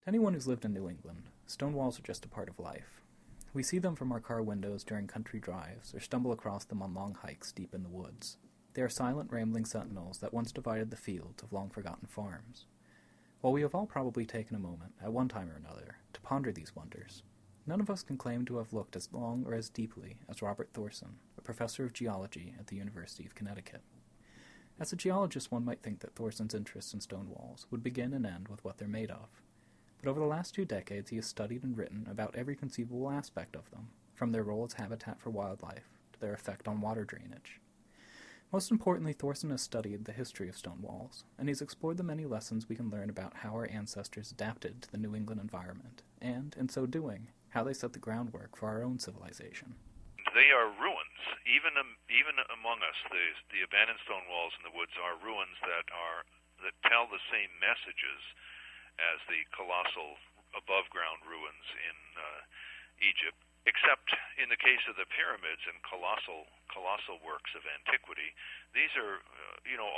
To anyone who's lived in New England, stone walls are just a part of life. We see them from our car windows during country drives, or stumble across them on long hikes deep in the woods. They are silent, rambling sentinels that once divided the fields of long-forgotten farms. While we have all probably taken a moment, at one time or another, to ponder these wonders, none of us can claim to have looked as long or as deeply as Robert Thorson, a professor of geology at the University of Connecticut. As a geologist, one might think that Thorson's interest in stone walls would begin and end with what they're made of. But over the last 2 decades, he has studied and written about every conceivable aspect of them, from their role as habitat for wildlife to their effect on water drainage. Most importantly, Thorson has studied the history of stone walls, and he's explored the many lessons we can learn about how our ancestors adapted to the New England environment, and, in so doing, how they set the groundwork for our own civilization. They are ruins. Even among us, the abandoned stone walls in the woods are ruins that tell the same messages as the colossal above-ground ruins in Egypt, except in the case of the pyramids and colossal works of antiquity. These are,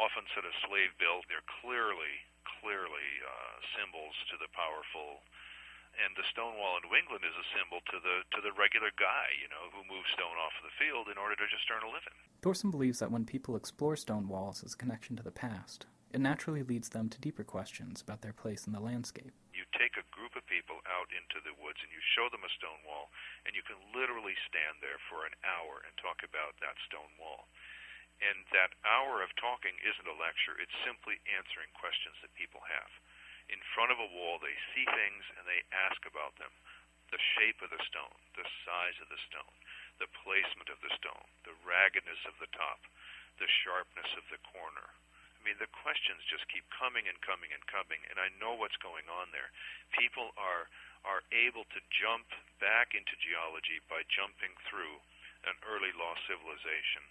often sort of slave-built. They're clearly symbols to the powerful. And the stone wall in New England is a symbol to the regular guy, who moves stone off the field in order to just earn a living. Thorson believes that when people explore stone walls as a connection to the past, it naturally leads them to deeper questions about their place in the landscape. You take a group of people out into the woods and you show them a stone wall, and you can literally stand there for an hour and talk about that stone wall. And that hour of talking isn't a lecture, it's simply answering questions that people have. In front of a wall, they see things and they ask about them. The shape of the stone, the size of the stone, the placement of the stone, the raggedness of the top, the sharpness of the corner. I mean, the questions just keep coming and coming and coming, and I know what's going on there. People are able to jump back into geology by jumping through an early lost civilization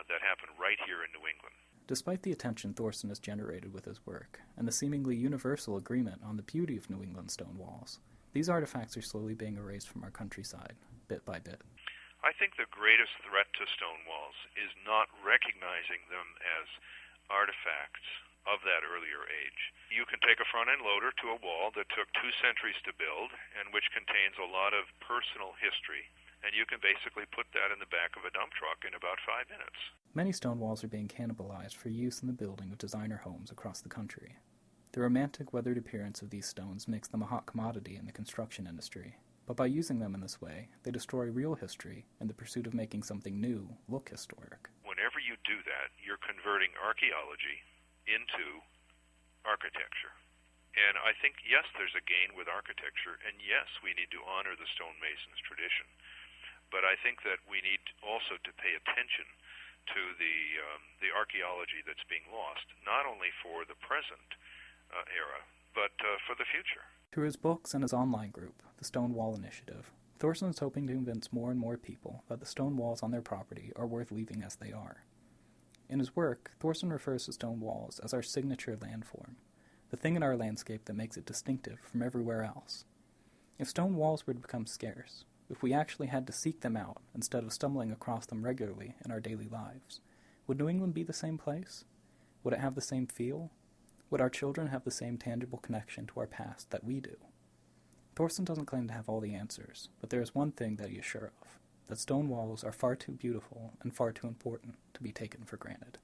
that happened right here in New England. Despite the attention Thorson has generated with his work, and the seemingly universal agreement on the beauty of New England stone walls, these artifacts are slowly being erased from our countryside, bit by bit. I think the greatest threat to stone walls is not recognizing them as artifacts of that earlier age. You can take a front-end loader to a wall that took 2 centuries to build and which contains a lot of personal history, and you can basically put that in the back of a dump truck in about 5 minutes. Many stone walls are being cannibalized for use in the building of designer homes across the country. The romantic, weathered appearance of these stones makes them a hot commodity in the construction industry, but by using them in this way, they destroy real history in the pursuit of making something new look historic. Whenever you do that, you're converting archaeology into architecture. And I think, yes, there's a gain with architecture, and yes, we need to honor the stonemason's tradition. But I think that we need also to pay attention to the archaeology that's being lost, not only for the present era, but for the future. Through his books and his online group, the Stonewall Initiative, Thorson is hoping to convince more and more people that the stone walls on their property are worth leaving as they are. In his work, Thorson refers to stone walls as our signature landform, the thing in our landscape that makes it distinctive from everywhere else. If stone walls were to become scarce, if we actually had to seek them out instead of stumbling across them regularly in our daily lives, would New England be the same place? Would it have the same feel? Would our children have the same tangible connection to our past that we do? Thorson doesn't claim to have all the answers, but there is one thing that he is sure of, that stone walls are far too beautiful and far too important to be taken for granted.